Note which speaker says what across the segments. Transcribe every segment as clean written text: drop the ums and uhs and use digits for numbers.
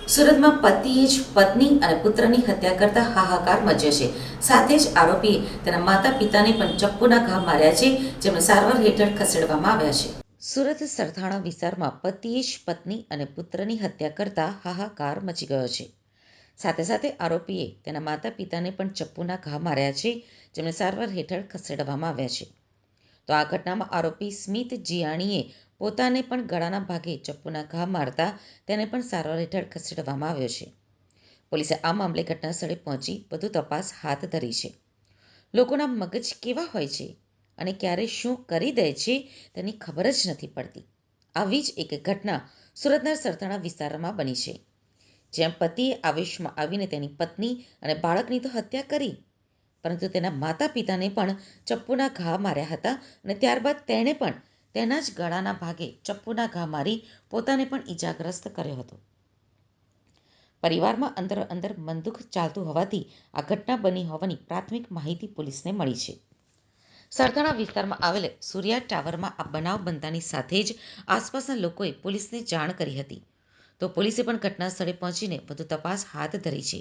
Speaker 1: સુરતમાં પતિએ જ પત્ની અને પુત્રની હત્યા કરતા હાહાકાર મચ્યો છે. સાથે જ આરોપીએ તેના માતા પિતાને પણ ચપ્પુના ઘા માર્યા છે, જેમને સારવાર હેઠળ ખસેડવામાં આવ્યા છે. સુરત સરથાણા વિસ્તારમાં પતિએ જ પત્ની અને પુત્રની હત્યા કરતા હાહાકાર મચી ગયો છે. સાથે સાથે આરોપીએ તેના માતા પિતાને પણ ચપ્પુના ઘા માર્યા છે, જેમને સારવાર હેઠળ ખસેડવામાં આવ્યા છે. તો આ ઘટનામાં આરોપી સ્મિત જીયાણીએ પોતાને પણ ગળાના ભાગે ચપ્પુના ઘા મારતા તેને પણ સારવાર હેઠળ ખસેડવામાં આવ્યો છે. પોલીસે આ મામલે ઘટનાસ્થળે પહોંચી વધુ તપાસ હાથ ધરી છે. લોકોના મગજ કેવા હોય છે અને ક્યારે શું કરી દે છે તેની ખબર જ નથી પડતી. આવી જ એક ઘટના સુરતના સરથાણા વિસ્તારમાં બની છે, જ્યાં પતિએ આવેશમાં આવીને તેની પત્ની અને બાળકની તો હત્યા કરી, પરંતુ તેના માતા પિતાને પણ ચપ્પુના ઘા માર્યા હતા અને ત્યારબાદ તેણે પણ તેના જ ગળાના ભાગે ચપ્પુના ઘા મારી પોતાને પણ ઈજાગ્રસ્ત કર્યો હતો. પરિવારમાં અંદર મન દુઃખ ચાલતું હોવાથી આ ઘટના બની હોવાની પ્રાથમિક માહિતી પોલીસને મળી છે. સરથાણા વિસ્તારમાં આવેલ સૂર્યા ટાવરમાં આ બનાવ બનતાની સાથે જ આસપાસના લોકોએ પોલીસને જાણ કરી હતી. તો પોલીસે પણ ઘટના સ્થળે પહોંચીને વધુ તપાસ હાથ ધરી છે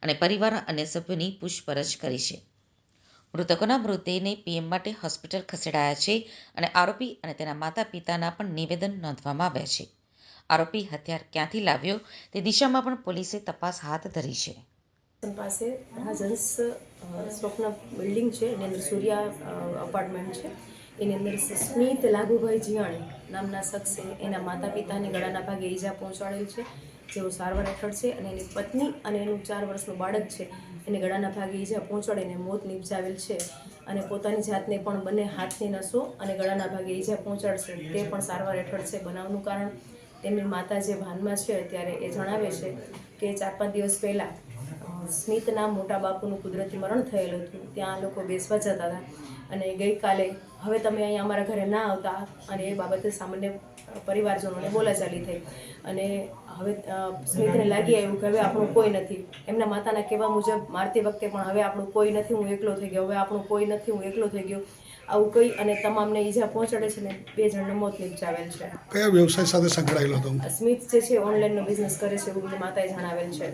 Speaker 1: અને પરિવારના અન્ય સભ્યોની પૂછપરછ કરી છે. મૃતકોના મૃતદેહને પીએમ માટે હોસ્પિટલ ખસેડાયા છે અને આરોપી અને તેના માતા પિતાના પણ નિવેદન નોંધવામાં આવ્યા છે. આરોપી હથિયાર ક્યાંથી લાવ્યો તે દિશામાં પણ પોલીસે તપાસ હાથ ધરી છે.
Speaker 2: પાસે રાજહંસ સ્વપ્ન બિલ્ડિંગ છે, એની અંદર સૂર્યા અપાર્ટમેન્ટ છે. એની અંદર સ્મિત લાગુભાઈ જીયાણી નામના શખ્સે એના માતા પિતાને ગળાના ભાગે ઈજા પહોંચાડેલ છે, જેઓ સારવાર હેઠળ છે, અને એની પત્ની અને એનું 4 વર્ષનું બાળક છે એને ગળાના ભાગે ઈજા પહોંચાડીને મોત નિપજાવેલ છે. અને પોતાની જાતને પણ બંને હાથની નસો અને ગળાના ભાગે ઈજા પહોંચાડશે તે પણ સારવાર હેઠળ છે. બનાવનું કારણ તેમની માતા જે ભાનમાં છે અત્યારે એ જણાવે છે કે 4-5 દિવસ પહેલાં સ્મિતના મોટા બાપુનું કુદરતી મરણ થયેલું હતું. ત્યાં આ લોકો બેસવા જતા હતા અને ગઈકાલે હવે તમે અહીંયા અમારા ઘરે ના આવતા, અને એ બાબતે સામાન્ય પરિવારજનોને બોલાચાલી થઈ. અને હવે સ્મિતને લાગી આવ્યું કે હવે આપણું કોઈ નથી. એમના માતાના કહેવા મુજબ મારતી વખતે પણ હવે આપણું કોઈ નથી, હું એકલો થઈ ગયો, હવે આપણું કોઈ નથી, હું એકલો થઈ ગયો, આવું કહી અને તમામને ઈજા પહોંચાડે છે ને 2 જણને મોત નિપજાવેલ છે.
Speaker 3: કયા વ્યવસાય સાથે સંકળાયેલો હતો?
Speaker 2: સ્મિત જે છે ઓનલાઈનનો બિઝનેસ કરે છે એવું માતાએ જણાવેલ છે.